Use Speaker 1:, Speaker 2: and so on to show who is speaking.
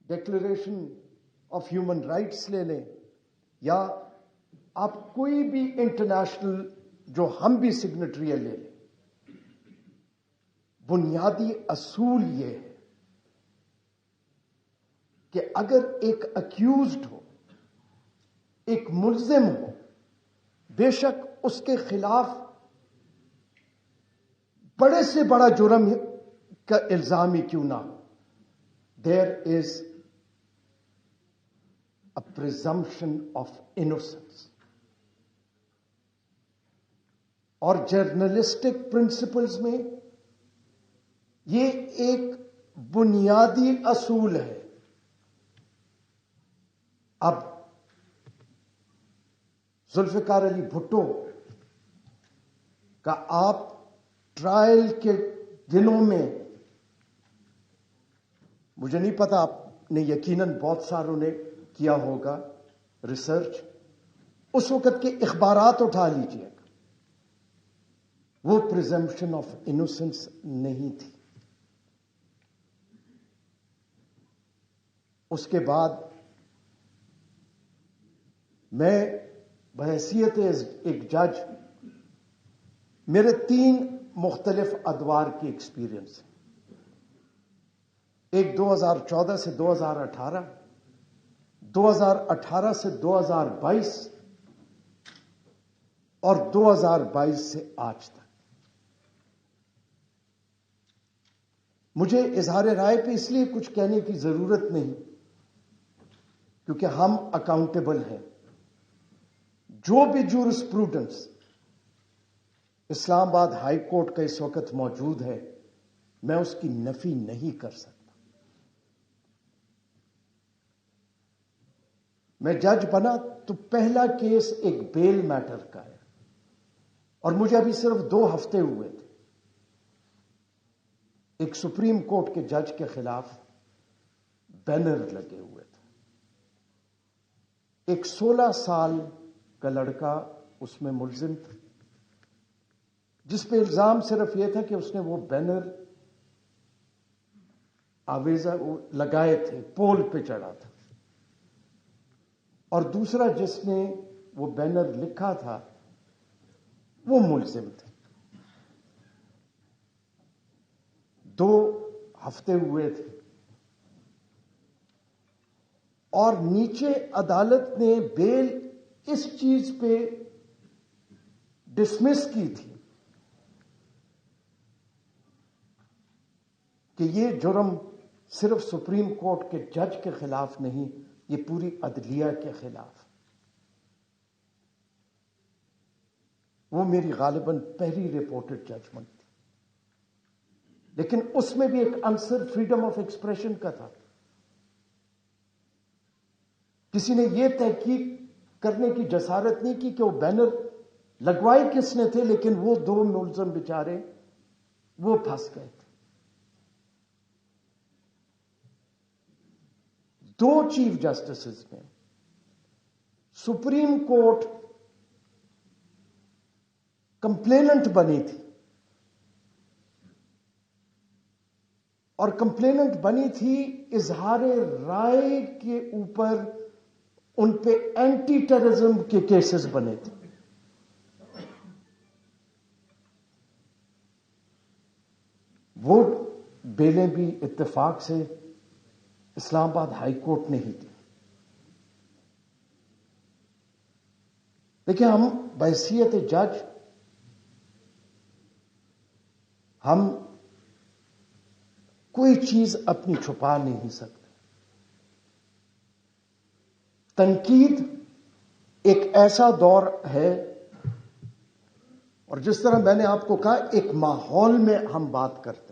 Speaker 1: Declaration of human rights لے لیں یا آپ کوئی بھی انٹرنیشنل جو ہم بھی سگنیٹری لے لیں، بنیادی اصول یہ ہے کہ اگر ایک اکیوزڈ ہو، ایک ملزم ہو، بے شک اس کے خلاف بڑے سے بڑا جرم کا الزام ہی کیوں نہ ہو، دیر از اے پریزمپشن آف انوسنس. اور جرنلسٹک پرنسپلز میں یہ ایک بنیادی اصول ہے. اب ذوالفقار علی بھٹو کا آپ ٹرائل کے دنوں میں، مجھے نہیں پتا، آپ نے یقیناً بہت ساروں نے کیا ہوگا ریسرچ، اس وقت کے اخبارات اٹھا لیجئے گا، وہ پریزمپشن آف انوسنس نہیں تھی. اس کے بعد میں بحیثیت ایک جج، میرے 3 مختلف ادوار کی ایکسپیرئنس ہے. ایک 2014 سے 2018، 2018 سے 2022 اور 2022 سے آج تک. مجھے اظہار رائے پہ اس لیے کچھ کہنے کی ضرورت نہیں کیونکہ ہم اکاؤنٹیبل ہیں. جو بھی جورسپروڈنس اسلام آباد ہائی کورٹ کا اس وقت موجود ہے، میں اس کی نفی نہیں کر سکتا. میں جج بنا تو پہلا کیس ایک بیل میٹر کا ہے، اور مجھے ابھی صرف 2 ہفتے ہوئے تھے. ایک سپریم کورٹ کے جج کے خلاف بینر لگے ہوئے تھے. ایک 16 سال کا لڑکا اس میں ملزم تھا، جس پہ الزام صرف یہ تھا کہ اس نے وہ بینر آویزہ لگائے تھے، پول پہ چڑھا تھا. اور دوسرا جس نے وہ بینر لکھا تھا وہ ملزم تھے. 2 ہفتے ہوئے تھے اور نیچے عدالت نے بیل اس چیز پہ ڈسمس کی تھی کہ یہ جرم صرف سپریم کورٹ کے جج کے خلاف نہیں، یہ پوری عدلیہ کے خلاف. وہ میری غالباً پہلی رپورٹڈ ججمنٹ تھی، لیکن اس میں بھی ایک عنصر فریڈم آف ایکسپریشن کا تھا. کسی نے یہ تحقیق کرنے کی جسارت نہیں کی کہ وہ بینر لگوائے کس نے تھے، لیکن وہ 2 ملزم بیچارے وہ پھنس گئے تھے. 2 چیف جسٹسز میں سپریم کورٹ کمپلیننٹ بنی تھی، اور کمپلیننٹ بنی تھی اظہار رائے کے اوپر، ان پہ اینٹی ٹیررزم کے کیسز بنے تھے. وہ بیلیں بھی اتفاق سے اسلام آباد ہائی کورٹ نے ہی دی. دیکھیں، ہم بحیثیت جج ہم کوئی چیز اپنی چھپا نہیں سکتے. تنقید ایک ایسا دور ہے، اور جس طرح میں نے آپ کو کہا، ایک ماحول میں ہم بات کرتے ہیں.